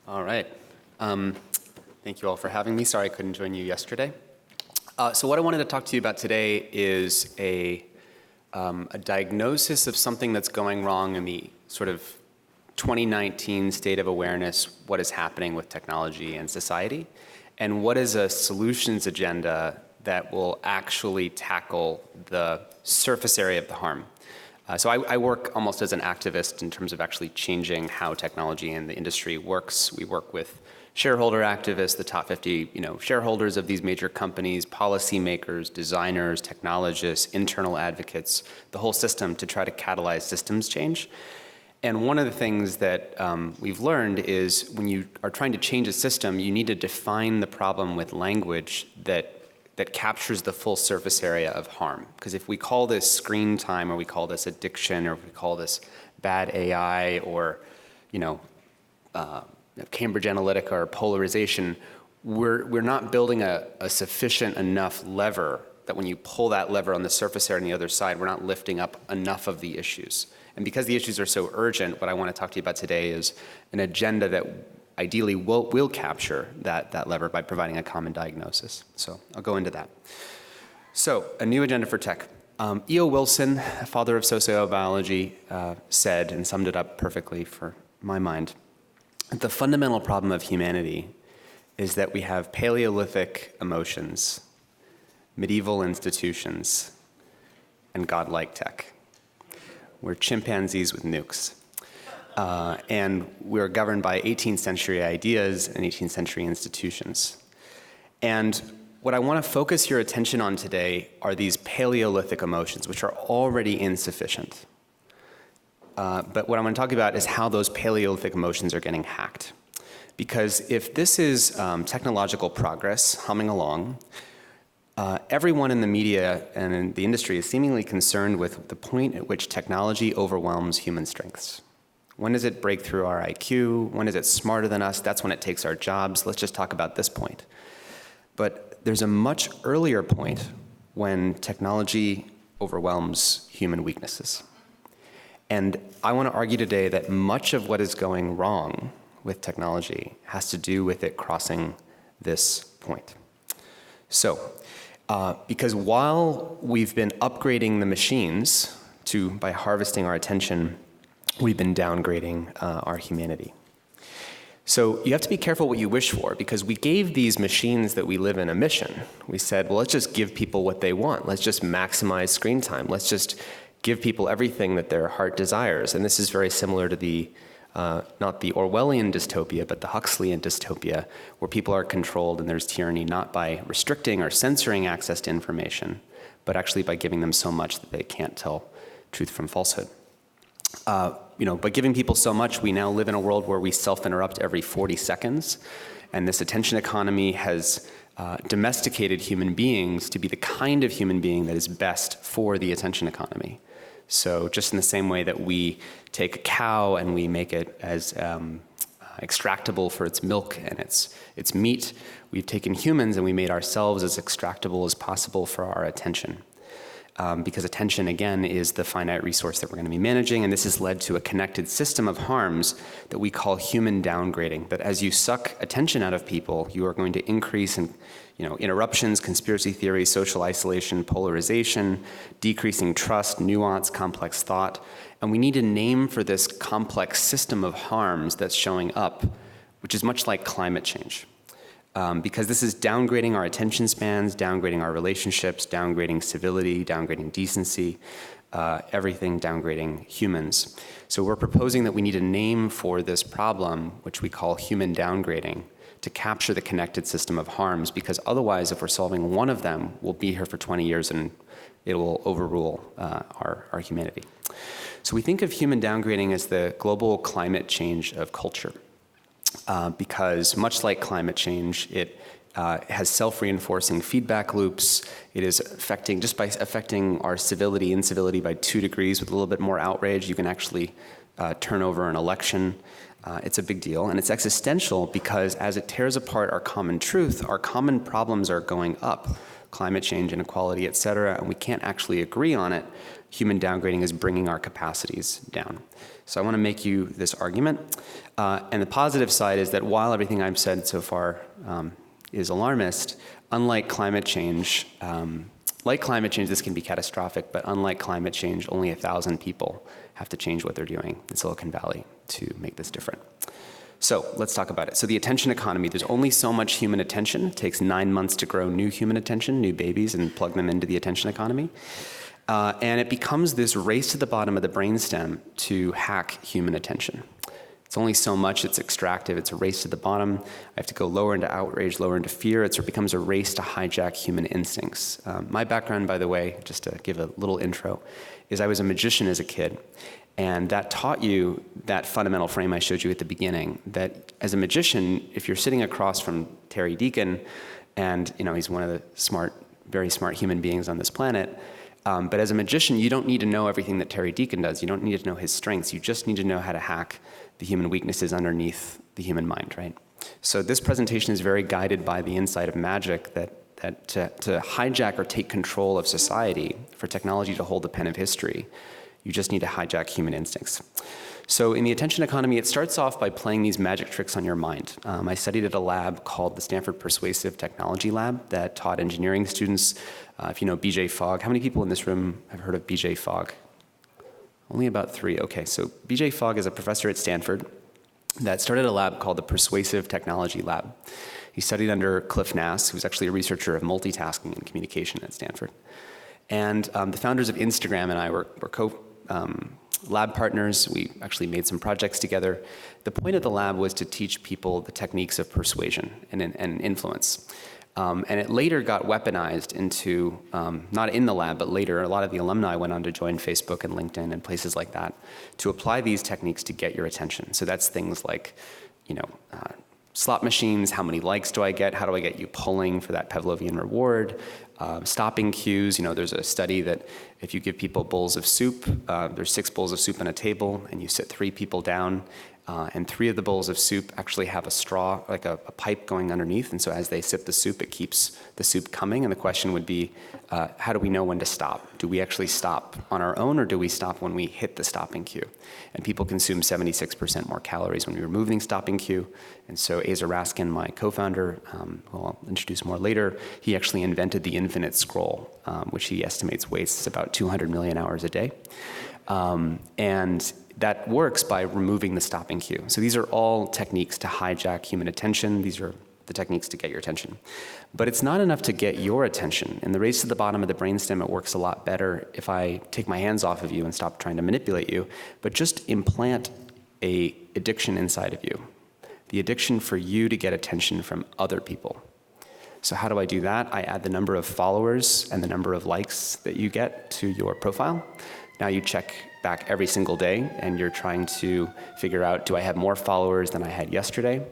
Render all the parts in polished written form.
All right. Thank you all for having me. Sorry I couldn't join you yesterday. So what I wanted to talk to you about today is a diagnosis of something that's going wrong in the sort of 2019 state of awareness, what is happening with technology and society, and what is a solutions agenda that will actually tackle the surface area of the harm. So I work almost as an activist in terms of actually changing how technology and the industry works. We work with shareholder activists, the top 50 shareholders of these major companies, policymakers, designers, technologists, internal advocates, the whole system to try to catalyze systems change. And one of the things that we've learned is when you are trying to change a system, you need to define the problem with language that captures the full surface area of harm. Because if we call this screen time, or we call this addiction, or we call this bad AI, or Cambridge Analytica or polarization, we're not building a sufficient enough lever that when you pull that lever on the surface area on the other side, we're not lifting up enough of the issues. And because the issues are so urgent, what I want to talk to you about today is an agenda that ideally will capture that lever by providing a common diagnosis. So I'll go into that. So a new agenda for tech. E.O. Wilson, father of sociobiology, said and summed it up perfectly for my mind. The fundamental problem of humanity is that we have Paleolithic emotions, medieval institutions, and godlike tech. We're chimpanzees with nukes. And we're governed by 18th century ideas and 18th century institutions. And what I want to focus your attention on today are these Paleolithic emotions, which are already insufficient. But what I'm going to talk about is how those Paleolithic emotions are getting hacked. Because if this is technological progress humming along, everyone in the media and in the industry is seemingly concerned with the point at which technology overwhelms human strengths. When does it break through our IQ? When is it smarter than us? That's when it takes our jobs. Let's just talk about this point. But there's a much earlier point when technology overwhelms human weaknesses. And I want to argue today that much of what is going wrong with technology has to do with it crossing this point. So, because while we've been upgrading the machines by harvesting our attention, we've been downgrading our humanity. So you have to be careful what you wish for, because we gave these machines that we live in a mission. We said, well, let's just give people what they want. Let's just maximize screen time. Let's just give people everything that their heart desires. And this is very similar to the, not the Orwellian dystopia, but the Huxleyan dystopia, where people are controlled and there's tyranny not by restricting or censoring access to information, but actually by giving them so much that they can't tell truth from falsehood. By giving people so much, we now live in a world where we self-interrupt every 40 seconds. And this attention economy has domesticated human beings to be the kind of human being that is best for the attention economy. So just in the same way that we take a cow and we make it as extractable for its milk and its meat, we've taken humans and we made ourselves as extractable as possible for our attention. Because attention, again, is the finite resource that we're going to be managing, and this has led to a connected system of harms that we call human downgrading. That as you suck attention out of people, you are going to increase in, interruptions, conspiracy theories, social isolation, polarization, decreasing trust, nuance, complex thought. And we need a name for this complex system of harms that's showing up, which is much like climate change. Because this is downgrading our attention spans, downgrading our relationships, downgrading civility, downgrading decency, everything downgrading humans. So we're proposing that we need a name for this problem, which we call human downgrading, to capture the connected system of harms, because otherwise, if we're solving one of them, we'll be here for 20 years and it will overrule our humanity. So we think of human downgrading as the global climate change of culture. Because much like climate change, it has self-reinforcing feedback loops. It is affecting, just by affecting our civility, incivility by 2 degrees with a little bit more outrage, you can actually turn over an election. It's a big deal, and it's existential because as it tears apart our common truth, our common problems are going up. Climate change, inequality, et cetera, and we can't actually agree on it human downgrading is bringing our capacities down. So I want to make you this argument. And the positive side is that while everything I've said so far is alarmist, unlike climate change, this can be catastrophic, but unlike climate change, only 1,000 people have to change what they're doing in Silicon Valley to make this different. So let's talk about it. So the attention economy, there's only so much human attention. It takes 9 months to grow new human attention, new babies, and plug them into the attention economy. And it becomes this race to the bottom of the brainstem to hack human attention. It's only so much, it's extractive, it's a race to the bottom. I have to go lower into outrage, lower into fear. It becomes a race to hijack human instincts. My background, by the way, just to give a little intro, is I was a magician as a kid. And that taught you that fundamental frame I showed you at the beginning, that as a magician, if you're sitting across from Terry Deacon, and he's one of the smart, very smart human beings on this planet, but as a magician, you don't need to know everything that Terry Deacon does. You don't need to know his strengths. You just need to know how to hack the human weaknesses underneath the human mind, right? So this presentation is very guided by the insight of magic that to hijack or take control of society, for technology to hold the pen of history, you just need to hijack human instincts. So in the attention economy, it starts off by playing these magic tricks on your mind. I studied at a lab called the Stanford Persuasive Technology Lab that taught engineering students. If you know BJ Fogg, how many people in this room have heard of BJ Fogg? Only about 3. Okay, so BJ Fogg is a professor at Stanford that started a lab called the Persuasive Technology Lab. He studied under Cliff Nass, who's actually a researcher of multitasking and communication at Stanford. And the founders of Instagram and I were lab partners. We actually made some projects together. The point of the lab was to teach people the techniques of persuasion and influence. And it later got weaponized into, not in the lab, but later, a lot of the alumni went on to join Facebook and LinkedIn and places like that to apply these techniques to get your attention. So that's things like, slot machines, how many likes do I get? How do I get you pulling for that Pavlovian reward? Stopping cues, there's a study that if you give people bowls of soup, there's 6 bowls of soup on a table, and you sit 3 people down, and 3 of the bowls of soup actually have a straw, like a pipe going underneath, and so as they sip the soup, it keeps the soup coming, and the question would be, how do we know when to stop? Do we actually stop on our own, or do we stop when we hit the stopping cue? And people consume 76% more calories when we remove the stopping cue, and so Asa Raskin, my co-founder, who I'll introduce more later, he actually invented the infinite scroll, which he estimates wastes about 200 million hours a day. And that works by removing the stopping cue. So these are all techniques to hijack human attention. These are the techniques to get your attention. But it's not enough to get your attention. In the race to the bottom of the brainstem, it works a lot better if I take my hands off of you and stop trying to manipulate you, but just implant an addiction inside of you. The addiction for you to get attention from other people. So how do I do that? I add the number of followers and the number of likes that you get to your profile. Now you check back every single day and you're trying to figure out, do I have more followers than I had yesterday?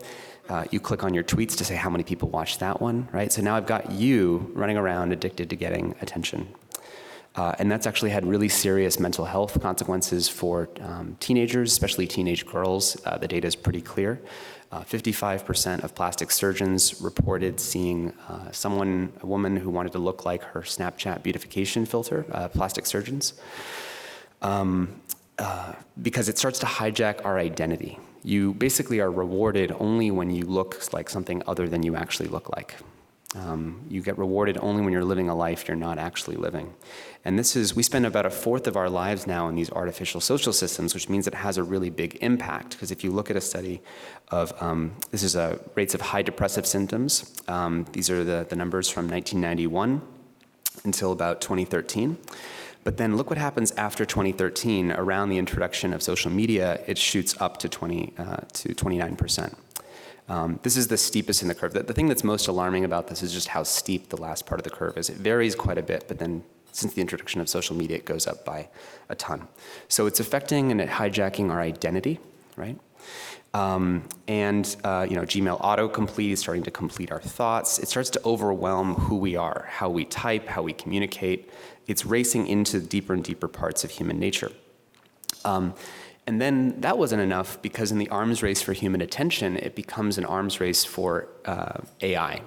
You click on your tweets to say how many people watched that one, right? So now I've got you running around addicted to getting attention. And that's actually had really serious mental health consequences for teenagers, especially teenage girls. The data is pretty clear. 55% of plastic surgeons reported seeing a woman who wanted to look like her Snapchat beautification filter, plastic surgeons, because it starts to hijack our identity. You basically are rewarded only when you look like something other than you actually look like. You get rewarded only when you're living a life you're not actually living. And we spend about 1/4 of our lives now in these artificial social systems, which means it has a really big impact. Because if you look at a study of, this is rates of high depressive symptoms. These are the numbers from 1991 until about 2013. But then look what happens after 2013. Around the introduction of social media, it shoots up to 29%. This is the steepest in the curve. The thing that's most alarming about this is just how steep the last part of the curve is. It varies quite a bit, but then since the introduction of social media, it goes up by a ton. So it's affecting and hijacking our identity, right? Gmail autocomplete is starting to complete our thoughts. It starts to overwhelm who we are, how we type, how we communicate. It's racing into deeper and deeper parts of human nature. And then that wasn't enough, because in the arms race for human attention, it becomes an arms race for AI.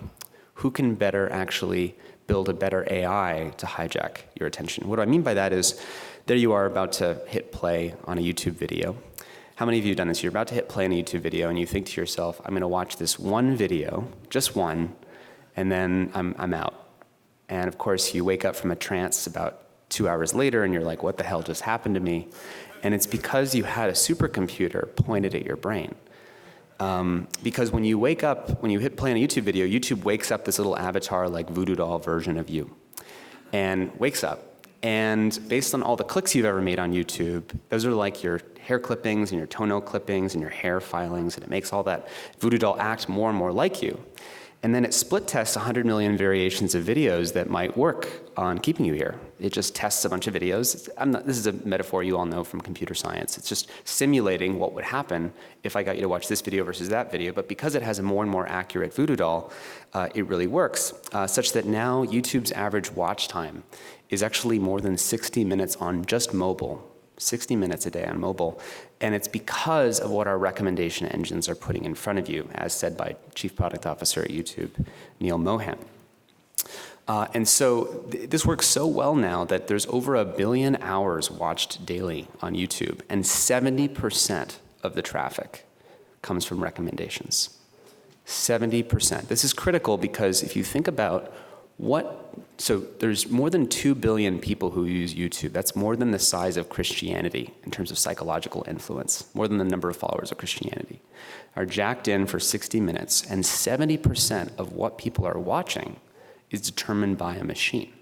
Who can better actually build a better AI to hijack your attention? What do I mean by that is there you are about to hit play on a YouTube video. How many of you have done this? You're about to hit play on a YouTube video and you think to yourself, I'm gonna watch this one video, just one, and then I'm out. And of course you wake up from a trance about 2 hours later and you're like, what the hell just happened to me? And it's because you had a supercomputer pointed at your brain. Because when you wake up, when you hit play on a YouTube video, YouTube wakes up this little avatar like voodoo doll version of you and wakes up. And based on all the clicks you've ever made on YouTube, those are like your hair clippings and your toenail clippings and your hair filings, and it makes all that voodoo doll act more and more like you. And then it split tests 100 million variations of videos that might work on keeping you here. It just tests a bunch of videos. This is a metaphor you all know from computer science. It's just simulating what would happen if I got you to watch this video versus that video. But because it has a more and more accurate voodoo doll, it really works, such that now YouTube's average watch time is actually more than 60 minutes on just mobile. 60 minutes a day on mobile. And it's because of what our recommendation engines are putting in front of you, as said by Chief Product Officer at YouTube, Neil Mohan. And so this works so well now that there's over 1 billion hours watched daily on YouTube, and 70% of the traffic comes from recommendations. 70%. This is critical because if you think about so there's more than 2 billion people who use YouTube. That's more than the size of Christianity in terms of psychological influence, more than the number of followers of Christianity, are jacked in for 60 minutes, and 70% of what people are watching is determined by a machine.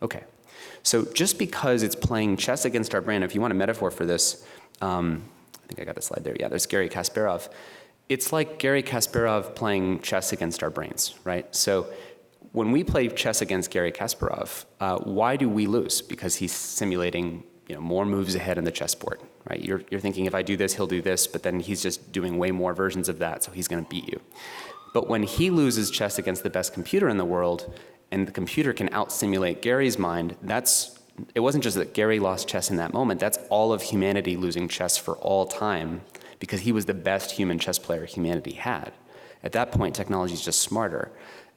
Okay, so just because it's playing chess against our brain, if you want a metaphor for this, I think I got the slide there. Yeah, there's Garry Kasparov. It's like Garry Kasparov playing chess against our brains, right? So when we play chess against Garry Kasparov, why do we lose? Because he's simulating, more moves ahead on the chessboard, right? You're thinking if I do this, he'll do this, but then he's just doing way more versions of that, so he's gonna beat you. But when he loses chess against the best computer in the world, and the computer can out-simulate Gary's mind, it wasn't just that Garry lost chess in that moment, that's all of humanity losing chess for all time, because he was the best human chess player humanity had. At that point, technology is just smarter.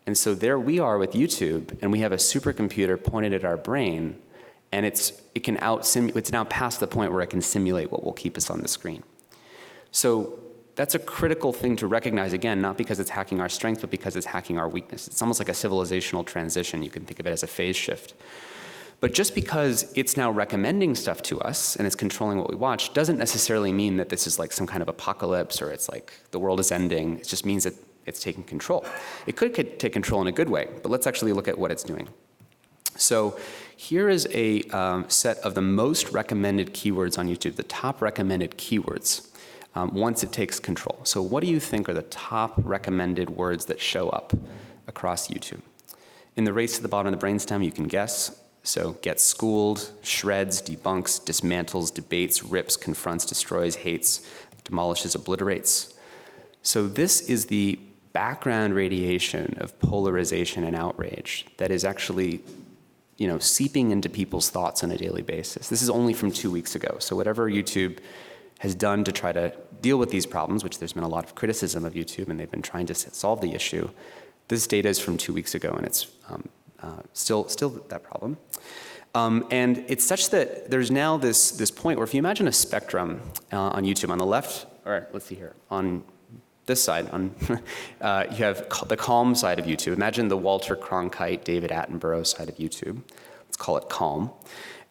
And so there we are with YouTube, and we have a supercomputer pointed at our brain, and it's now past the point where it can simulate what will keep us on the screen. So that's a critical thing to recognize, again, not because it's hacking our strength, but because it's hacking our weakness. It's almost like a civilizational transition. You can think of it as a phase shift. But just because it's now recommending stuff to us and it's controlling what we watch doesn't necessarily mean that this is like some kind of apocalypse or it's like the world is ending. It just means that it's taking control. It could take control in a good way, but let's actually look at what it's doing. So here is a set of the most recommended keywords on YouTube, the top recommended keywords, once it takes control. So what do you think are the top recommended words that show up across YouTube? In the race to the bottom of the brainstem, you can guess. So gets schooled, shreds, debunks, dismantles, debates, rips, confronts, destroys, hates, demolishes, obliterates. So this is the background radiation of polarization and outrage that is actually, seeping into people's thoughts on a daily basis. This is only from 2 weeks ago. So whatever YouTube has done to try to deal with these problems, which there's been a lot of criticism of YouTube and they've been trying to solve the issue, this data is from 2 weeks ago and it's still that problem. And it's such that there's now this point where if you imagine a spectrum on YouTube, on the left, or let's see here, on this side, you have the calm side of YouTube. Imagine the Walter Cronkite, David Attenborough side of YouTube. Let's call it calm.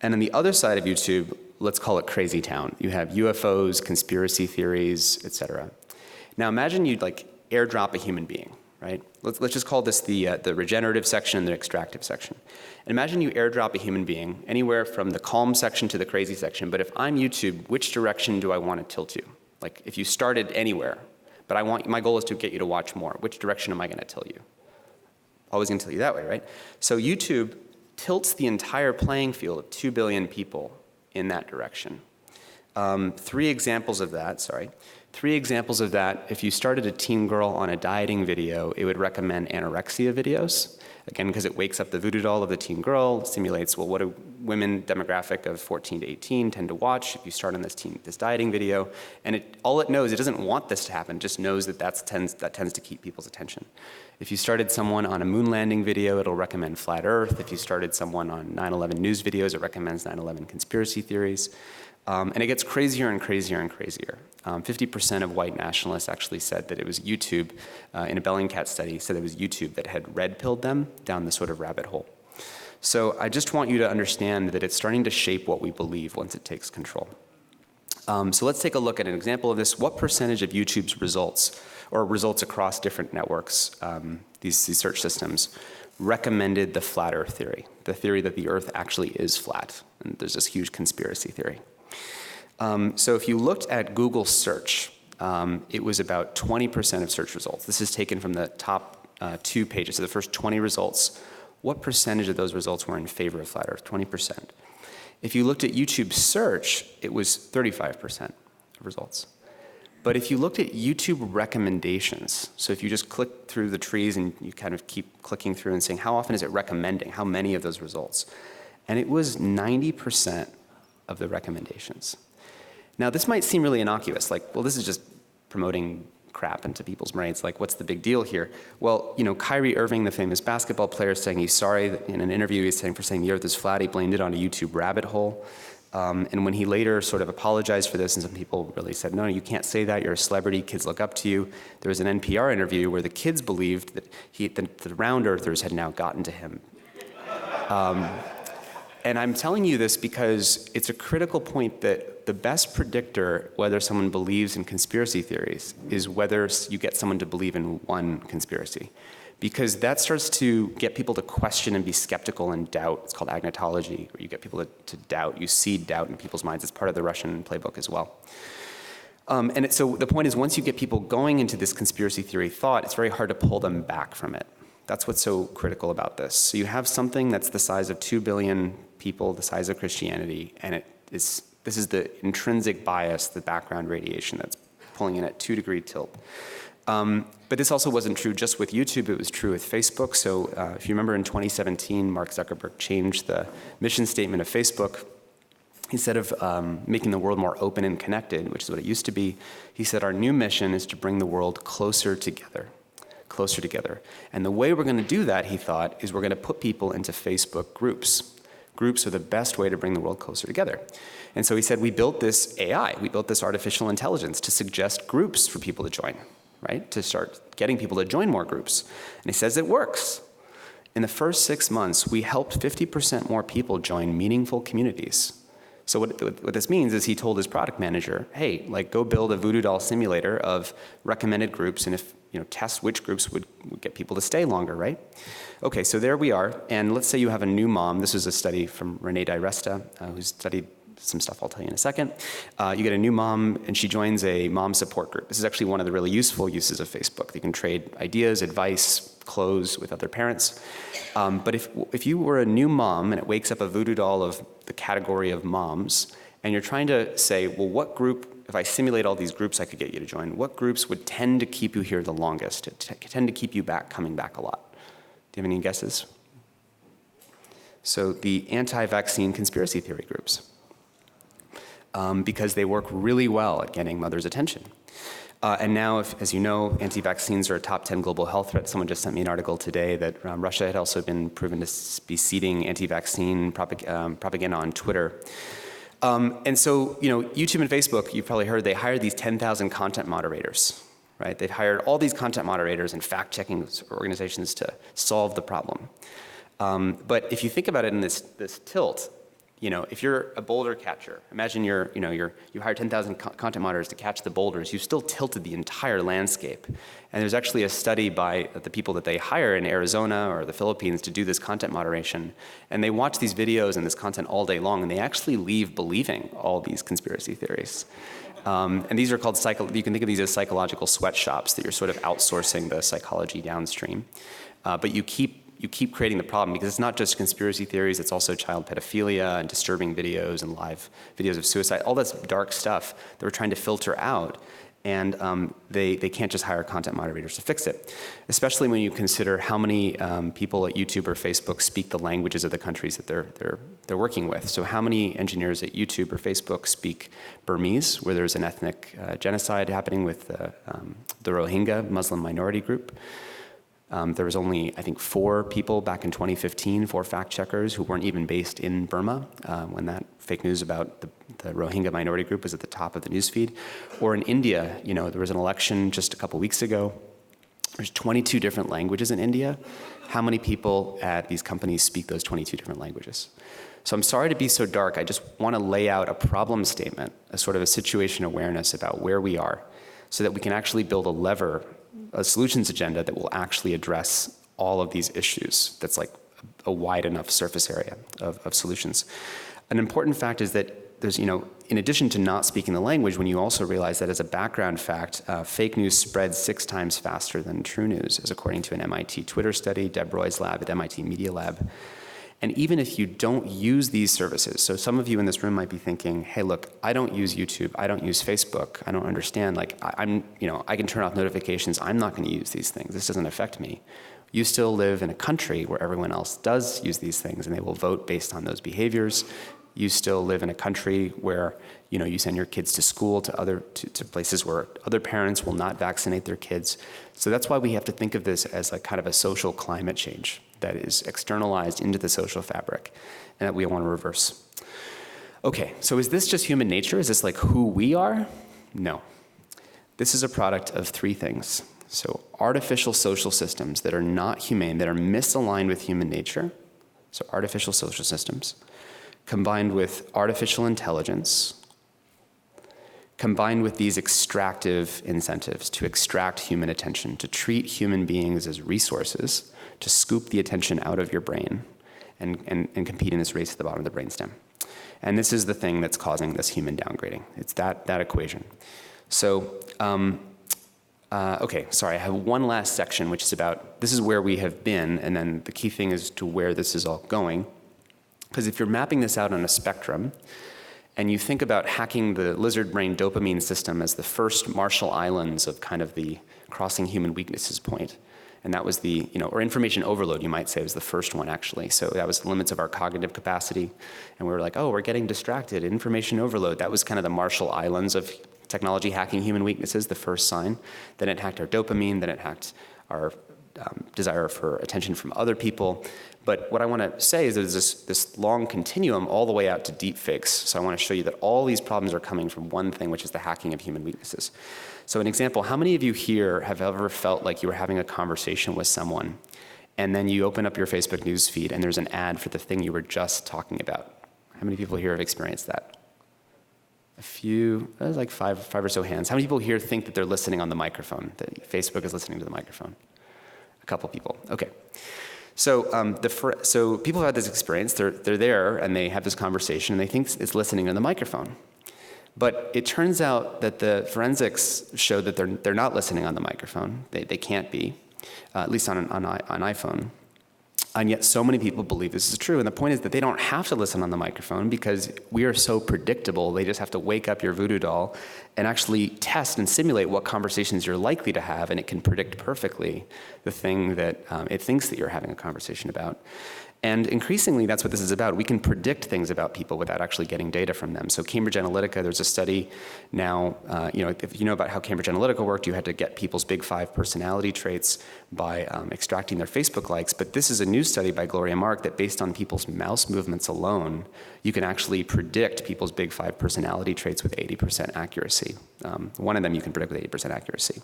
And on the other side of YouTube, let's call it crazy town. You have UFOs, conspiracy theories, etc. Now imagine you'd airdrop a human being, right? Let's just call this the regenerative section and the extractive section. And imagine you airdrop a human being anywhere from the calm section to the crazy section, but if I'm YouTube, which direction do I want to tilt you? Like if you started anywhere, but my goal is to get you to watch more. Which direction am I going to tilt you? Always going to tilt you that way, right? So YouTube tilts the entire playing field of 2 billion people in that direction. 3 examples of that, 3 examples of that: if you started a teen girl on a dieting video, it would recommend anorexia videos. Again, because it wakes up the voodoo doll of the teen girl, simulates, well, what do women demographic of 14 to 18 tend to watch if you start on this dieting video? And all it knows, it doesn't want this to happen, just knows that that tends to keep people's attention. If you started someone on a moon landing video, it'll recommend flat Earth. If you started someone on 9/11 news videos, it recommends 9/11 conspiracy theories. And it gets crazier and crazier and crazier. 50% of white nationalists actually said that it was YouTube, in a Bellingcat study, said it was YouTube that had red-pilled them down this sort of rabbit hole. So I just want you to understand that it's starting to shape what we believe once it takes control. So let's take a look at an example of this. What percentage of YouTube's results, or results across different networks, these search systems, recommended the flat Earth theory, the theory that the Earth actually is flat, and there's this huge conspiracy theory. So if you looked at Google search, it was about 20% of search results. This is taken from the top 2 pages, so the first 20 results. What percentage of those results were in favor of flat Earth? 20%. If you looked at YouTube search, it was 35% of results. But if you looked at YouTube recommendations, so if you just click through the trees and you kind of keep clicking through and saying, how often is it recommending, how many of those results? And it was 90% of the recommendations. Now, this might seem really innocuous, like, well, this is just promoting crap into people's brains, like, what's the big deal here? Well, Kyrie Irving, the famous basketball player, saying he's sorry that in an interview he's saying for saying the Earth is flat, he blamed it on a YouTube rabbit hole. And when he later sort of apologized for this, and some people really said, no, you can't say that, you're a celebrity, kids look up to you. There was an NPR interview where the kids believed that the round earthers had now gotten to him. And I'm telling you this because it's a critical point that the best predictor whether someone believes in conspiracy theories is whether you get someone to believe in one conspiracy. Because that starts to get people to question and be skeptical and doubt. It's called agnotology, where you get people to doubt. You seed doubt in people's minds. It's part of the Russian playbook as well. So the point is, once you get people going into this conspiracy theory thought, it's very hard to pull them back from it. That's what's so critical about this. So you have something that's the size of 2 billion people, the size of Christianity, and this is the intrinsic bias, the background radiation that's pulling in at 2-degree tilt. But this also wasn't true just with YouTube, it was true with Facebook. So if you remember in 2017, Mark Zuckerberg changed the mission statement of Facebook. Instead of making the world more open and connected, which is what it used to be, he said our new mission is to bring the world closer together. Closer together. And the way we're going to do that, he thought, is we're going to put people into Facebook groups. Groups are the best way to bring the world closer together. And so he said, we built this AI, we built this artificial intelligence to suggest groups for people to join, right? To start getting people to join more groups. And he says it works. In the first 6 months, we helped 50% more people join meaningful communities. So what this means is he told his product manager, hey, go build a voodoo doll simulator of recommended groups, and if test which groups would get people to stay longer, right? Okay, so there we are, and let's say you have a new mom. This is a study from Renee DiResta, who's studied some stuff I'll tell you in a second. You get a new mom, and she joins a mom support group. This is actually one of the really useful uses of Facebook. You can trade ideas, advice, clothes with other parents. But if you were a new mom and it wakes up a voodoo doll of the category of moms, and you're trying to say, well, what group, if I simulate all these groups I could get you to join, what groups would tend to keep you here the longest, tend to keep you coming back a lot? Do you have any guesses? So the anti-vaccine conspiracy theory groups, because they work really well at getting mothers' attention. And now, as you know, anti-vaccines are a top 10 global health threat. Someone just sent me an article today that Russia had also been proven to be seeding anti-vaccine propaganda on Twitter. And so, YouTube and Facebook, you've probably heard, they hired these 10,000 content moderators, right? They've hired all these content moderators and fact-checking organizations to solve the problem. But if you think about it in this tilt, if you're a boulder catcher, imagine you hired 10,000 content moderators to catch the boulders, you've still tilted the entire landscape. And there's actually a study by the people that they hire in Arizona or the Philippines to do this content moderation. And they watch these videos and this content all day long, and they actually leave believing all these conspiracy theories. And these are called, you can think of these as psychological sweatshops, that you're sort of outsourcing the psychology downstream. But you keep creating the problem, because it's not just conspiracy theories, it's also child pedophilia and disturbing videos and live videos of suicide, all this dark stuff that we're trying to filter out. And they can't just hire content moderators to fix it, especially when you consider how many people at YouTube or Facebook speak the languages of the countries that they're working with. So how many engineers at YouTube or Facebook speak Burmese, where there's an ethnic genocide happening with the Rohingya Muslim minority group? There was only, I think, 4 people back in 2015, 4 fact checkers who weren't even based in Burma when that fake news about the Rohingya minority group was at the top of the newsfeed. Or in India, there was an election just a couple weeks ago. There's 22 different languages in India. How many people at these companies speak those 22 different languages? So I'm sorry to be so dark. I just want to lay out a problem statement, a sort of a situation awareness about where we are, so that we can actually build a solutions agenda that will actually address all of these issues. That's like a wide enough surface area of solutions. An important fact is that there's, in addition to not speaking the language, when you also realize that as a background fact, fake news spreads 6 times faster than true news, as according to an MIT Twitter study, Deb Roy's lab at MIT Media Lab. And even if you don't use these services, so some of you in this room might be thinking, hey, look, I don't use YouTube, I don't use Facebook, I don't understand, I can turn off notifications, I'm not gonna use these things, this doesn't affect me. You still live in a country where everyone else does use these things and they will vote based on those behaviors. You still live in a country where, you send your kids to school, to places where other parents will not vaccinate their kids. So that's why we have to think of this as kind of a social climate change that is externalized into the social fabric and that we want to reverse. Okay, so is this just human nature? Is this like who we are? No. This is a product of 3 things. So artificial social systems that are not humane, that are misaligned with human nature, so artificial social systems, combined with artificial intelligence, combined with these extractive incentives to extract human attention, to treat human beings as resources, to scoop the attention out of your brain and compete in this race at the bottom of the brainstem. And this is the thing that's causing this human downgrading. It's that equation. So, okay, sorry, I have one last section, which is about, this is where we have been, and then the key thing is to where this is all going. Because if you're mapping this out on a spectrum, and you think about hacking the lizard brain dopamine system as the first Marshall Islands of kind of the crossing human weaknesses point, and that was the, or information overload, you might say, was the first one actually. So that was the limits of our cognitive capacity. And we were like, oh, we're getting distracted, information overload. That was kind of the Marshall Islands of technology hacking human weaknesses, the first sign. Then it hacked our dopamine, then it hacked our desire for attention from other people. But what I want to say is there's this long continuum all the way out to deep fakes. So I want to show you that all these problems are coming from one thing, which is the hacking of human weaknesses. So an example, how many of you here have ever felt like you were having a conversation with someone, and then you open up your Facebook news feed and there's an ad for the thing you were just talking about? How many people here have experienced that? A few, there's like five or so hands. How many people here think that they're listening on the microphone, that Facebook is listening to the microphone? A couple people, okay. So, so people have had this experience, they're there and they have this conversation and they think it's listening on the microphone. But it turns out that the forensics show that they're not listening on the microphone. They can't be, at least on an iPhone. And yet so many people believe this is true. And the point is that they don't have to listen on the microphone because we are so predictable. They just have to wake up your voodoo doll and actually test and simulate what conversations you're likely to have, and it can predict perfectly the thing that it thinks that you're having a conversation about. And increasingly, that's what this is about. We can predict things about people without actually getting data from them. So Cambridge Analytica, there's a study now, if you know about how Cambridge Analytica worked, you had to get people's big 5 personality traits by extracting their Facebook likes. But this is a new study by Gloria Mark that based on people's mouse movements alone, you can actually predict people's big 5 personality traits with 80% accuracy. One of them you can predict with 80% accuracy.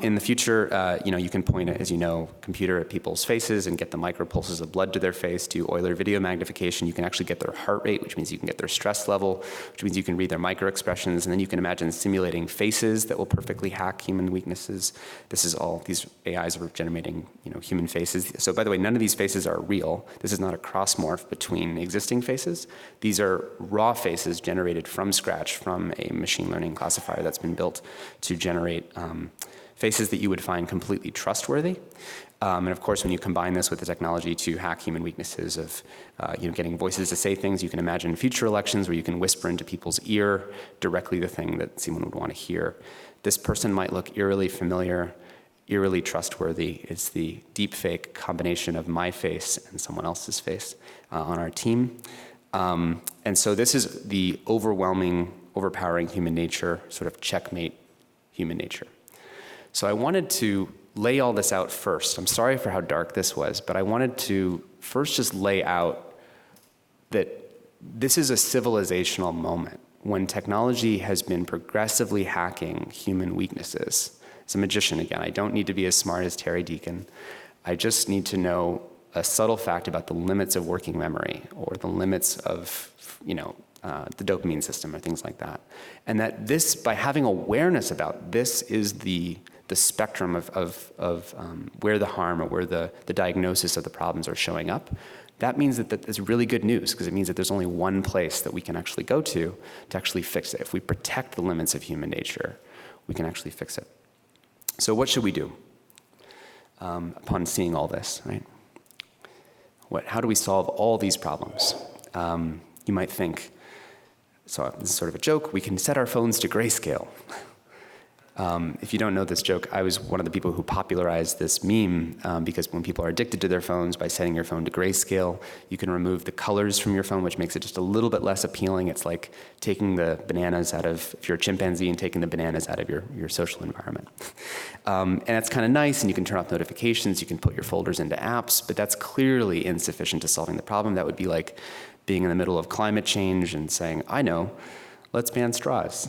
In the future, you can point, as you know, computer at people's faces and get the micropulses of blood to their face, do Euler video magnification. You can actually get their heart rate, which means you can get their stress level, which means you can read their microexpressions, and then you can imagine simulating faces that will perfectly hack human weaknesses. This is all, these AIs are generating, human faces. So by the way, none of these faces are real. This is not a cross-morph between existing faces. These are raw faces generated from scratch from a machine learning classifier that's been built to generate faces that you would find completely trustworthy. And of course, when you combine this with the technology to hack human weaknesses of getting voices to say things, you can imagine future elections where you can whisper into people's ear directly the thing that someone would want to hear. This person might look eerily familiar, eerily trustworthy. It's the deepfake combination of my face and someone else's face on our team. And so this is the overpowering human nature, sort of checkmate human nature. So I wanted to lay all this out first. I'm sorry for how dark this was, but I wanted to first just lay out that this is a civilizational moment when technology has been progressively hacking human weaknesses. As a magician, again, I don't need to be as smart as Terry Deacon. I just need to know a subtle fact about the limits of working memory or the limits of, the dopamine system or things like that. And that this, by having awareness about this, is the spectrum of where the harm or where the diagnosis of the problems are showing up. That means that it's really good news, because it means that there's only one place that we can actually go to actually fix it. If we protect the limits of human nature, we can actually fix it. So what should we do upon seeing all this, right? How do we solve all these problems? You might think, so this is sort of a joke, we can set our phones to grayscale. If you don't know this joke, I was one of the people who popularized this meme because when people are addicted to their phones, by setting your phone to grayscale, you can remove the colors from your phone, which makes it just a little bit less appealing. It's like taking the bananas out of, if you're a chimpanzee, and taking the bananas out of your social environment. And that's kind of nice, and you can turn off notifications, you can put your folders into apps, but that's clearly insufficient to solving the problem. That would be like being in the middle of climate change and saying, I know, let's ban straws.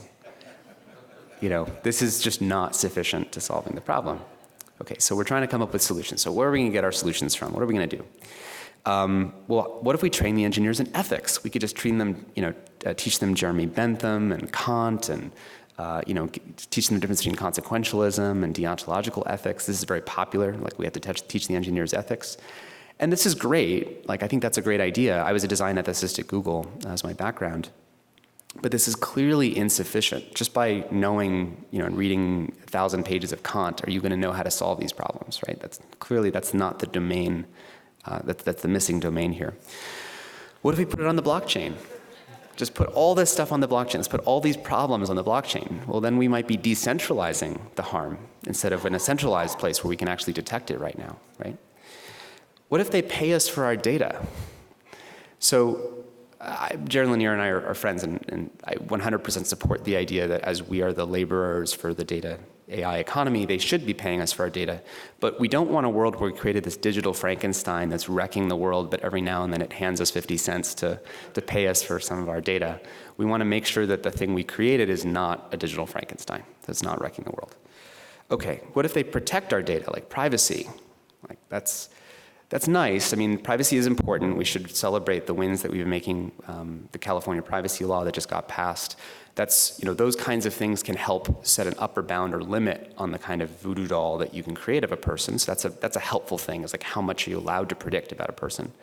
This is just not sufficient to solving the problem. Okay, so we're trying to come up with solutions. So where are we gonna get our solutions from? What are we gonna do? Well, what if we train the engineers in ethics? We could just train them, teach them Jeremy Bentham and Kant and, teach them the difference between consequentialism and deontological ethics. This is very popular, like we have to teach the engineers ethics. And this is great, I think that's a great idea. I was a design ethicist at Google as my background. But this is clearly insufficient. Just by knowing, and reading 1,000 pages of Kant, are you going to know how to solve these problems, right? That's not the domain, that's the missing domain here. What if we put it on the blockchain? Just put all this stuff on the blockchain. Let's put all these problems on the blockchain. Well, then we might be decentralizing the harm instead of in a centralized place where we can actually detect it right now, right? What if they pay us for our data? So, Jared Lanier and I are friends, and I 100% support the idea that as we are the laborers for the data AI economy, they should be paying us for our data. But we don't want a world where we created this digital Frankenstein that's wrecking the world, but every now and then it hands us 50 cents to pay us for some of our data. We want to make sure that the thing we created is not a digital Frankenstein, that's not wrecking the world. Okay, what if they protect our data, like privacy? That's nice. I mean, privacy is important. We should celebrate the wins that we've been making. The California privacy law that just got passed. That's, those kinds of things can help set an upper bound or limit on the kind of voodoo doll that you can create of a person. So that's a helpful thing. It's like, how much are you allowed to predict about a person?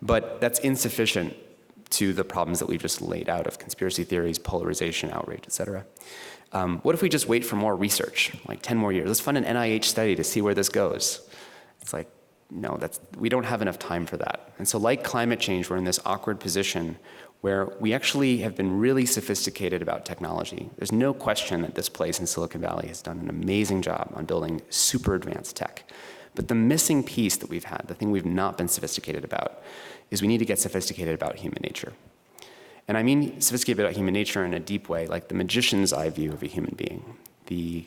But that's insufficient to the problems that we've just laid out of conspiracy theories, polarization, outrage, et cetera. What if we just wait for more research, like 10 more years? Let's fund an NIH study to see where this goes. It's like, no, we don't have enough time for that. And so like climate change, we're in this awkward position where we actually have been really sophisticated about technology. There's no question that this place in Silicon Valley has done an amazing job on building super advanced tech. But the missing piece that we've had, the thing we've not been sophisticated about, is we need to get sophisticated about human nature. And I mean sophisticated about human nature in a deep way, like the magician's eye view of a human being, the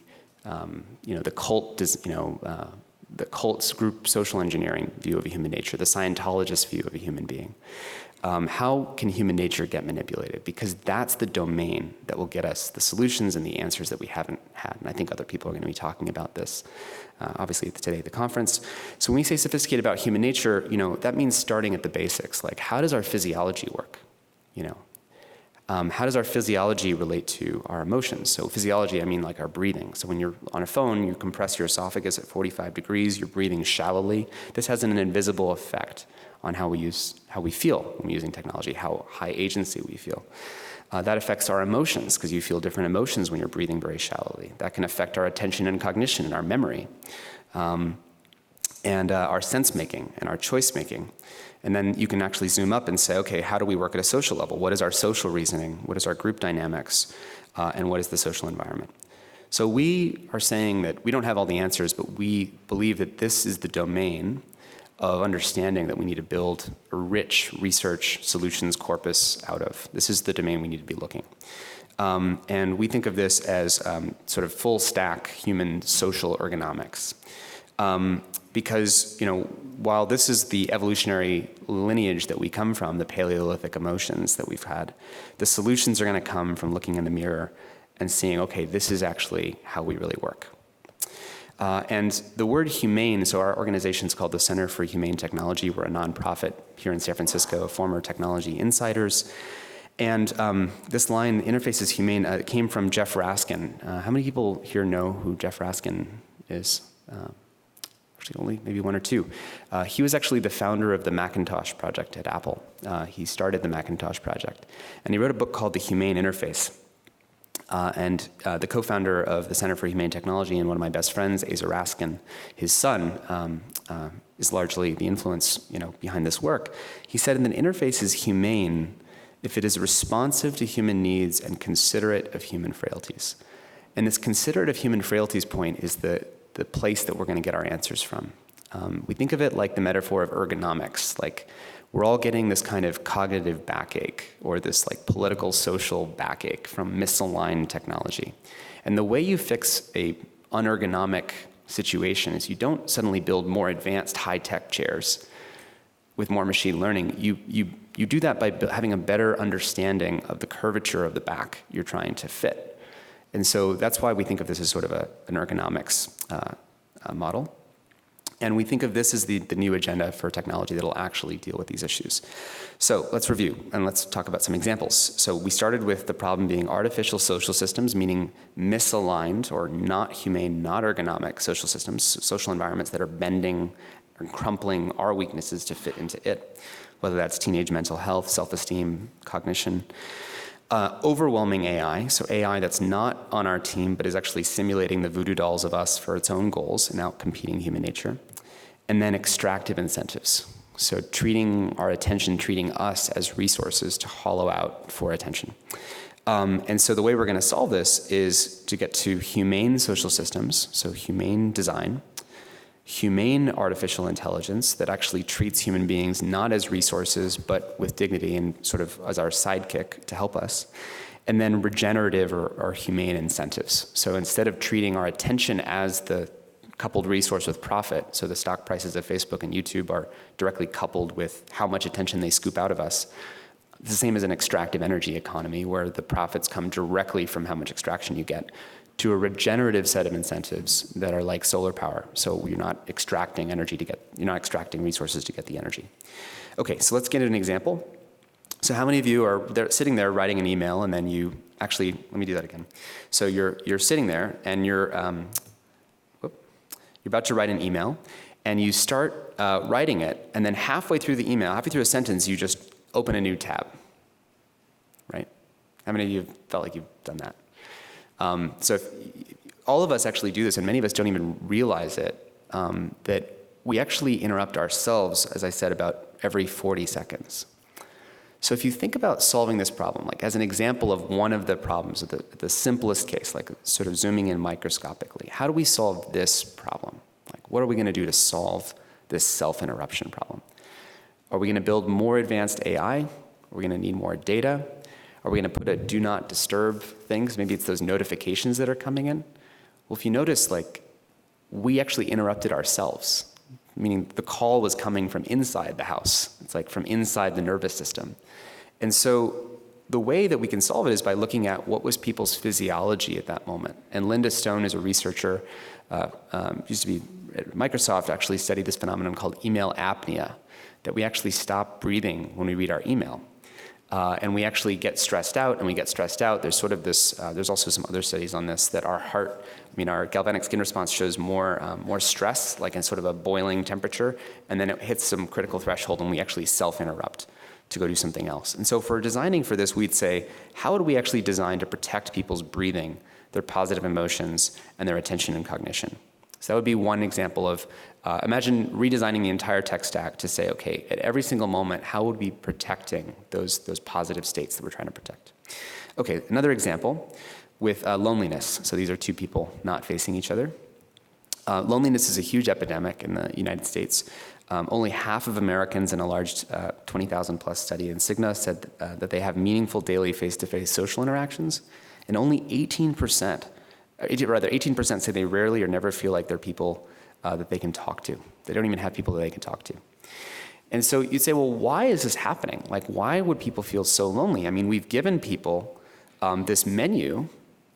cult's group social engineering view of a human nature, the Scientologist view of a human being. How can human nature get manipulated? Because that's the domain that will get us the solutions and the answers that we haven't had. And I think other people are going to be talking about this, obviously today at the conference. So when we say sophisticated about human nature, that means starting at the basics. Like, how does our physiology work? How does our physiology relate to our emotions? So physiology, I mean like our breathing. So when you're on a phone, you compress your esophagus at 45 degrees, you're breathing shallowly. This has an invisible effect on how we feel when we're using technology, how high agency we feel. That affects our emotions, because you feel different emotions when you're breathing very shallowly. That can affect our attention and cognition and our memory, and our sense-making and our choice-making. And then you can actually zoom up and say, okay, how do we work at a social level? What is our social reasoning? What is our group dynamics? And what is the social environment? So we are saying that we don't have all the answers, but we believe that this is the domain of understanding that we need to build a rich research solutions corpus out of. This is the domain we need to be looking. And we think of this as sort of full stack human social ergonomics. Because, while this is the evolutionary lineage that we come from, the Paleolithic emotions that we've had, the solutions are going to come from looking in the mirror and seeing, okay, this is actually how we really work. And the word humane, so our organization is called the Center for Humane Technology. We're a nonprofit here in San Francisco, former technology insiders. And this line, interface is humane, came from Jeff Raskin. How many people here know who Jeff Raskin is? Actually, only maybe one or two. He was actually the founder of the Macintosh project at Apple. He started the Macintosh project. And he wrote a book called The Humane Interface. And the co-founder of the Center for Humane Technology and one of my best friends, Asa Raskin, his son, is largely the influence behind this work. He said that an interface is humane if it is responsive to human needs and considerate of human frailties. And this considerate of human frailties point is the place that we're going to get our answers from. We think of it like the metaphor of ergonomics, like we're all getting this kind of cognitive backache or this like political social backache from misaligned technology. And the way you fix a unergonomic situation is you don't suddenly build more advanced high-tech chairs with more machine learning. You do that by having a better understanding of the curvature of the back you're trying to fit. And so that's why we think of this as sort of an ergonomics model. And we think of this as the new agenda for technology that will actually deal with these issues. So let's review, and let's talk about some examples. So we started with the problem being artificial social systems, meaning misaligned or not humane, not ergonomic social systems, social environments that are bending and crumpling our weaknesses to fit into it, whether that's teenage mental health, self-esteem, cognition. Overwhelming AI, so AI that's not on our team but is actually simulating the voodoo dolls of us for its own goals and outcompeting human nature. And then extractive incentives, so treating our attention, treating us as resources to hollow out for attention. And so the way we're going to solve this is to get to humane social systems, so humane design, humane artificial intelligence that actually treats human beings not as resources, but with dignity and sort of as our sidekick to help us. And then regenerative or humane incentives. So instead of treating our attention as the coupled resource with profit, so the stock prices of Facebook and YouTube are directly coupled with how much attention they scoop out of us. It's the same as an extractive energy economy where the profits come directly from how much extraction you get, to a regenerative set of incentives that are like solar power. So you're not extracting you're not extracting resources to get the energy. Okay, so let's get an example. So how many of you are sitting there writing an email and then you actually, let me do that again. So you're sitting there and you're about to write an email and you start writing it, and then halfway through the email, halfway through a sentence, you just open a new tab, right? How many of you felt like you've done that? So all of us actually do this, and many of us don't even realize it, that we actually interrupt ourselves, as I said, about every 40 seconds. So if you think about solving this problem, like as an example of one of the problems, the simplest case, like sort of zooming in microscopically, how do we solve this problem? Like what are we going to do to solve this self-interruption problem? Are we going to build more advanced AI? Are we going to need more data? Are we going to put a do not disturb things? Maybe it's those notifications that are coming in. Well, if you notice, like, we actually interrupted ourselves, meaning the call was coming from inside the house. It's like from inside the nervous system. And so the way that we can solve it is by looking at what was people's physiology at that moment. And Linda Stone is a researcher, used to be at Microsoft, actually studied this phenomenon called email apnea, that we actually stop breathing when we read our email. And we actually get stressed out, and we get stressed out. There's sort of this, there's also some other studies on this, that our heart, our galvanic skin response shows more stress, like in sort of a boiling temperature, and then it hits some critical threshold and we actually self-interrupt to go do something else. And so for designing for this, we'd say, how would we actually design to protect people's breathing, their positive emotions, and their attention and cognition? So that would be one example of, imagine redesigning the entire tech stack to say, okay, at every single moment, how would we be protecting those positive states that we're trying to protect? Okay, another example with loneliness. So these are two people not facing each other. Loneliness is a huge epidemic in the United States. Only half of Americans in a large 20,000 plus study in Cigna said that they have meaningful daily face-to-face social interactions, and only 18% say they rarely or never feel like they're people that they can talk to. They don't even have people that they can talk to. And so you'd say, well, why is this happening? Like, why would people feel so lonely? I mean, we've given people this menu.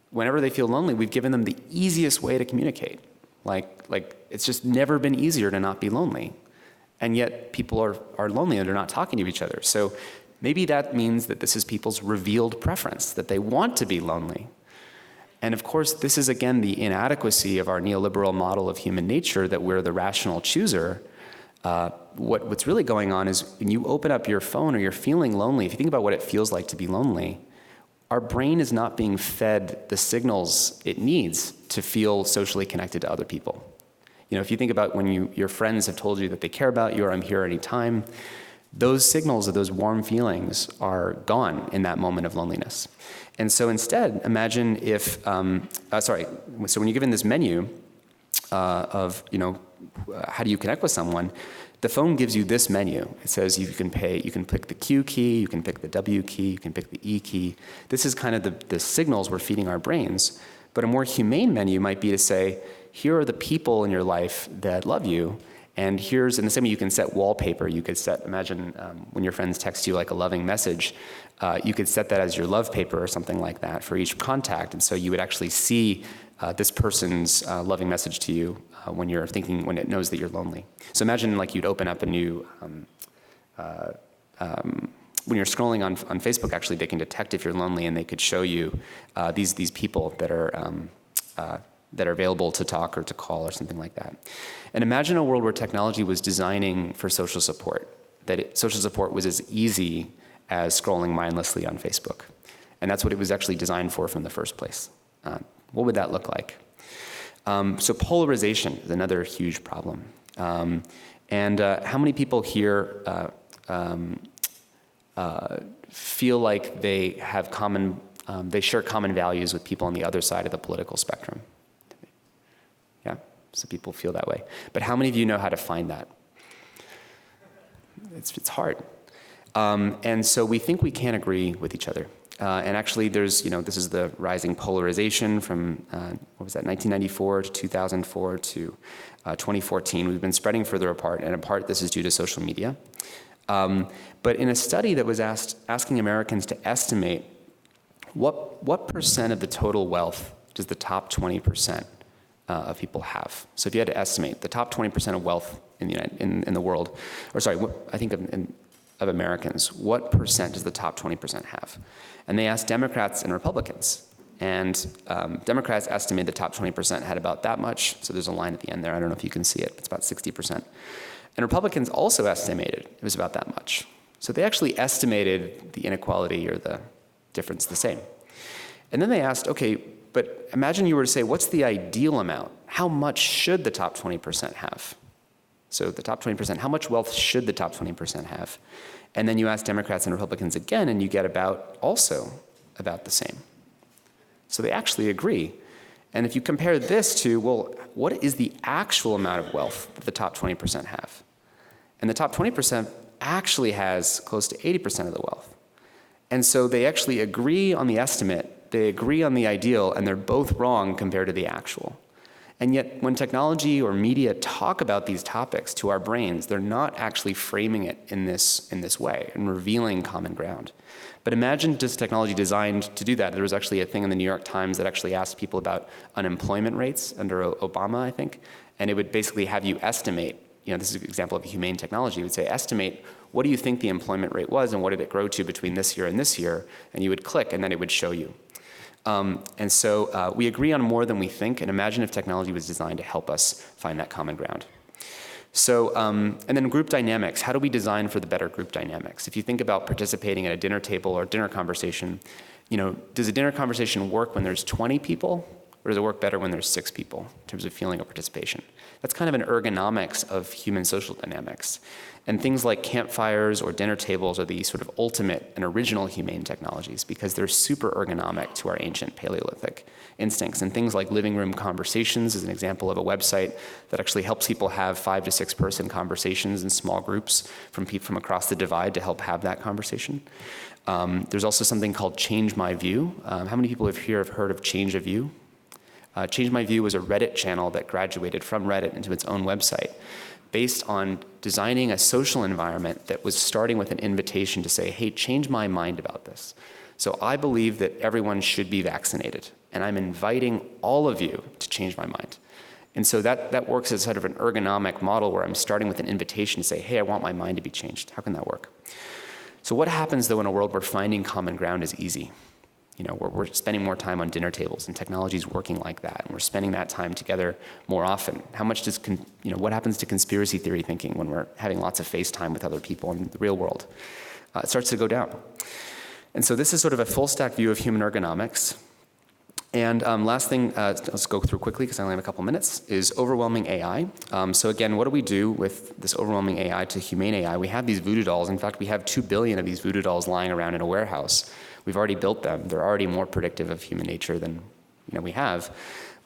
Whenever they feel lonely, we've given them the easiest way to communicate. Like it's just never been easier to not be lonely. And yet people are lonely and they're not talking to each other. So maybe that means that this is people's revealed preference, that they want to be lonely. And of course, this is again the inadequacy of our neoliberal model of human nature, that we're the rational chooser. What's really going on is when you open up your phone or you're feeling lonely, if you think about what it feels like to be lonely, our brain is not being fed the signals it needs to feel socially connected to other people. You know, if you think about when your friends have told you that they care about you or I'm here anytime, those signals of those warm feelings are gone in that moment of loneliness. And so instead, imagine if, so when you're given this menu of, how do you connect with someone, the phone gives you this menu. It says you can pick the Q key, you can pick the W key, you can pick the E key. This is kind of the signals we're feeding our brains. But a more humane menu might be to say, here are the people in your life that love you, and in the same way you can set wallpaper. You could set, imagine when your friends text you like a loving message, you could set that as your love paper or something like that for each contact. And so you would actually see this person's loving message to you when it knows that you're lonely. So imagine like you'd open up a new, when you're scrolling on Facebook, actually they can detect if you're lonely and they could show you these people that are available to talk or to call or something like that. And imagine a world where technology was designing for social support, that social support was as easy as scrolling mindlessly on Facebook. And that's what it was actually designed for from the first place. What would that look like? So polarization is another huge problem. And how many people here feel like they share common values with people on the other side of the political spectrum? Yeah, so people feel that way. But how many of you know how to find that? It's hard. And so we think we can't agree with each other. And actually there's, this is the rising polarization from, 1994 to 2004 to 2014. We've been spreading further apart, and in part this is due to social media. But in a study that was asking Americans to estimate what percent of the total wealth does the top 20% of people have. So if you had to estimate the top 20% of wealth in the world, or sorry, I think of Americans, what percent does the top 20% have? And they asked Democrats and Republicans. And Democrats estimate the top 20% had about that much. So there's a line at the end there. I don't know if you can see it. It's about 60%. And Republicans also estimated it was about that much. So they actually estimated the inequality or the difference the same. And then they asked, okay, but imagine you were to say, what's the ideal amount? How much should the top 20% have? So the top 20%, how much wealth should the top 20% have? And then you ask Democrats and Republicans again, and you get also about the same. So they actually agree. And if you compare this to, well, what is the actual amount of wealth that the top 20% have? And the top 20% actually has close to 80% of the wealth. And so they actually agree on the estimate, they agree on the ideal, and they're both wrong compared to the actual. And yet when technology or media talk about these topics to our brains, they're not actually framing it in this way and revealing common ground. But imagine just technology designed to do that. There was actually a thing in the New York Times that actually asked people about unemployment rates under Obama, I think. And it would basically have you estimate, this is an example of a humane technology. It would say, estimate, what do you think the employment rate was and what did it grow to between this year and this year? And you would click and then it would show you. And so we agree on more than we think, and imagine if technology was designed to help us find that common ground. So, and then group dynamics. How do we design for the better group dynamics? If you think about participating at a dinner table or dinner conversation, does a dinner conversation work when there's 20 people, or does it work better when there's 6 people in terms of feeling of participation? That's kind of an ergonomics of human social dynamics. And things like campfires or dinner tables are the sort of ultimate and original humane technologies because they're super ergonomic to our ancient Paleolithic instincts. And things like living room conversations is an example of a website that actually helps people have 5 to 6 person conversations in small groups from people from across the divide to help have that conversation. There's also something called Change My View. How many people here have heard of Change a View? Change My View was a Reddit channel that graduated from Reddit into its own website based on designing a social environment that was starting with an invitation to say, hey, change my mind about this. So I believe that everyone should be vaccinated, and I'm inviting all of you to change my mind. And so that works as sort of an ergonomic model where I'm starting with an invitation to say, hey, I want my mind to be changed. How can that work? So what happens, though, in a world where finding common ground is easy? We're spending more time on dinner tables, and technology is working like that, and we're spending that time together more often. How much does, what happens to conspiracy theory thinking when we're having lots of FaceTime with other people in the real world? It starts to go down. And so this is sort of a full stack view of human ergonomics. And last thing, let's go through quickly because I only have a couple minutes, is overwhelming AI. So again, what do we do with this overwhelming AI to humane AI? We have these voodoo dolls. In fact, we have 2 billion of these voodoo dolls lying around in a warehouse. We've already built them. They're already more predictive of human nature than we have.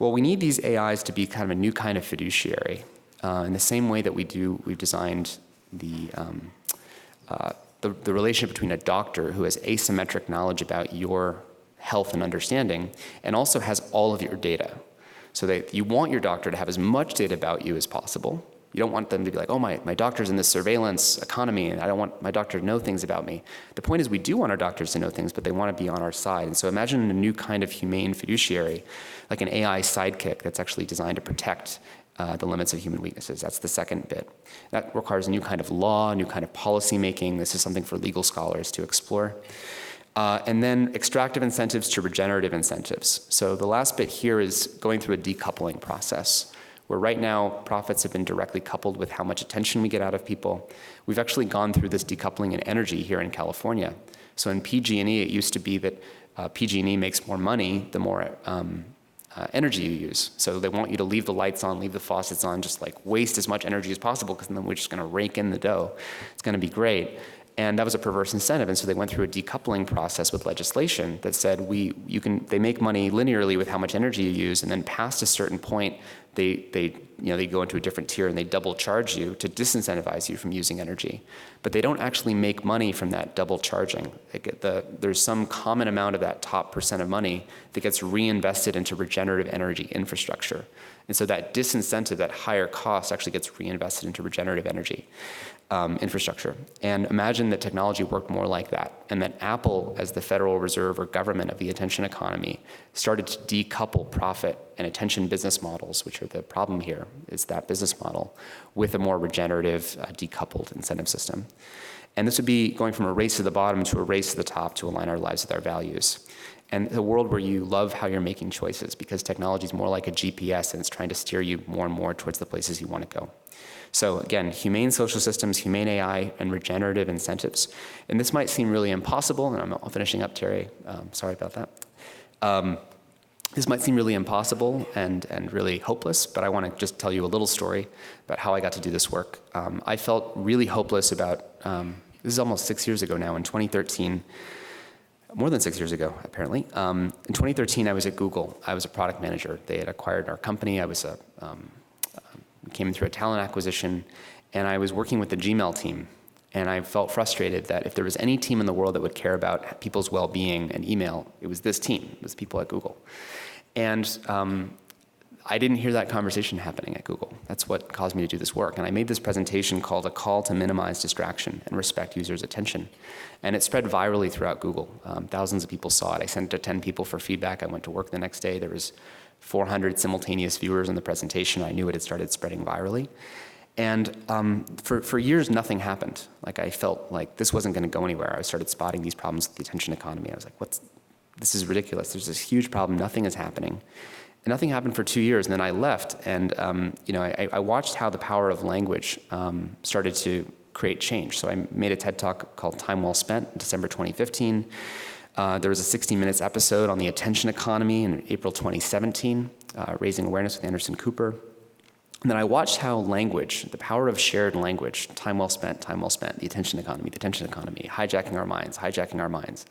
Well, we need these AIs to be kind of a new kind of fiduciary. In the same way that we've designed the relationship between a doctor who has asymmetric knowledge about your health and understanding and also has all of your data. So that you want your doctor to have as much data about you as possible. You don't want them to be like, oh, my doctor's in this surveillance economy and I don't want my doctor to know things about me. The point is we do want our doctors to know things, but they want to be on our side. And so imagine a new kind of humane fiduciary, like an AI sidekick that's actually designed to protect the limits of human weaknesses. That's the second bit. That requires a new kind of law, a new kind of policy making. This is something for legal scholars to explore. And then extractive incentives to regenerative incentives. So the last bit here is going through a decoupling process, where right now profits have been directly coupled with how much attention we get out of people. We've actually gone through this decoupling in energy here in California. So in PG&E, it used to be that PG&E makes more money the more energy you use. So they want you to leave the lights on, leave the faucets on, just like waste as much energy as possible because then we're just going to rake in the dough. It's going to be great. And that was a perverse incentive, and so they went through a decoupling process with legislation that said they make money linearly with how much energy you use, and then past a certain point, they go into a different tier and they double charge you to disincentivize you from using energy. But they don't actually make money from that double charging. There's some common amount of that top % of money that gets reinvested into regenerative energy infrastructure. And so that disincentive, that higher cost, actually gets reinvested into regenerative energy infrastructure. And imagine that technology worked more like that, and that Apple, as the Federal Reserve or government of the attention economy, started to decouple profit and attention business models, which are the problem here, is that business model, with a more regenerative, decoupled incentive system. And this would be going from a race to the bottom to a race to the top to align our lives with our values. And a world where you love how you're making choices because technology is more like a GPS and it's trying to steer you more and more towards the places you want to go. So again, humane social systems, humane AI, and regenerative incentives. And this might seem really impossible, and I'm finishing up, Terry. Sorry about that. This might seem really impossible and really hopeless, but I want to just tell you a little story about how I got to do this work. I felt really hopeless about, this is almost 6 years ago now, in 2013, more than 6 years ago, apparently. In 2013, I was at Google. I was a product manager. They had acquired our company. I was came through a talent acquisition, and I was working with the Gmail team. And I felt frustrated that if there was any team in the world that would care about people's well-being and email, it was this team. It was people at Google. And I didn't hear that conversation happening at Google. That's what caused me to do this work. And I made this presentation called A Call to Minimize Distraction and Respect Users' Attention. And it spread virally throughout Google. Thousands of people saw it. I sent it to 10 people for feedback. I went to work the next day. There was 400 simultaneous viewers in the presentation. I knew it had started spreading virally. And for years, nothing happened. Like I felt like this wasn't going to go anywhere. I started spotting these problems with the attention economy. I was like, this is ridiculous. There's this huge problem. Nothing is happening. And nothing happened for 2 years, and then I left, and I watched how the power of language started to create change. So I made a TED Talk called Time Well Spent in December 2015. There was a 60 Minutes episode on the attention economy in April 2017, Raising Awareness with Anderson Cooper. And then I watched how language, the power of shared language, time well spent, the attention economy, hijacking our minds,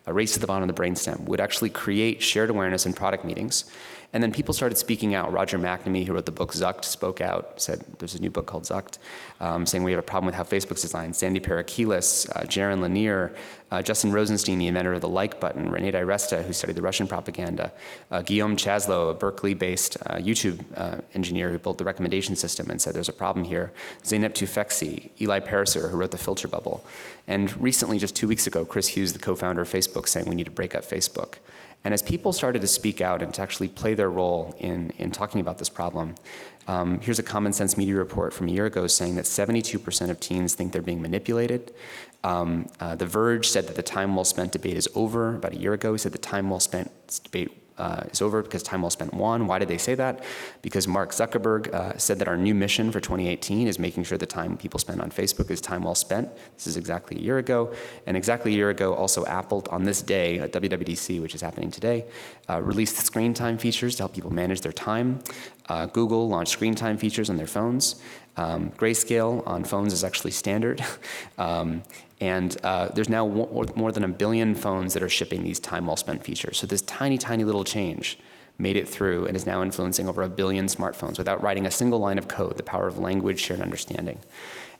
a race to the bottom of the brainstem, would actually create shared awareness in product meetings. And then people started speaking out. Roger McNamee, who wrote the book Zucked, spoke out, said there's a new book called Zucked, saying we have a problem with how Facebook's designed. Sandy Parakilas, Jaron Lanier, Justin Rosenstein, the inventor of the like button, Renee DiResta, who studied the Russian propaganda, Guillaume Chaslow, a Berkeley-based YouTube engineer who built the recommendation system and said there's a problem here, Zeynep Tufekci, Eli Pariser, who wrote the filter bubble, and recently, just 2 weeks ago, Chris Hughes, the co-founder of Facebook, saying we need to break up Facebook. And as people started to speak out and to actually play their role in talking about this problem, here's a Common Sense Media report from a year ago saying that 72% of teens think they're being manipulated. The Verge said that the time well spent debate is over. About a year ago, he said the time well spent debate is over because time well spent won. Why did they say that? Because Mark Zuckerberg said that our new mission for 2018 is making sure the time people spend on Facebook is time well spent. This is exactly a year ago. And exactly a year ago, also Apple, on this day at WWDC, which is happening today, released screen time features to help people manage their time. Google launched screen time features on their phones. Grayscale on phones is actually standard. And there's now more than 1 billion phones that are shipping these time well spent features. So this tiny, tiny little change made it through and is now influencing over 1 billion smartphones without writing a single line of code, the power of language, shared understanding.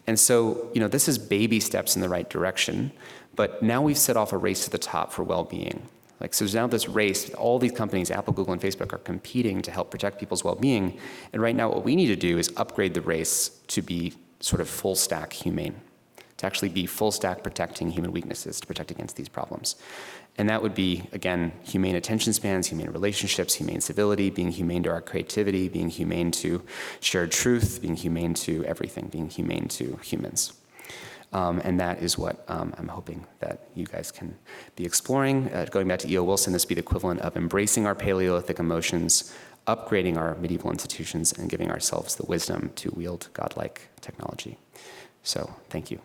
And so, this is baby steps in the right direction, but now we've set off a race to the top for well-being. So there's now this race, all these companies, Apple, Google, and Facebook, are competing to help protect people's well-being. And right now what we need to do is upgrade the race to be sort of full stack humane, to actually be full stack protecting human weaknesses, to protect against these problems. And that would be, again, humane attention spans, humane relationships, humane civility, being humane to our creativity, being humane to shared truth, being humane to everything, being humane to humans. And that is what I'm hoping that you guys can be exploring. Going back to E.O. Wilson, this would be the equivalent of embracing our Paleolithic emotions, upgrading our medieval institutions, and giving ourselves the wisdom to wield godlike technology. So, thank you.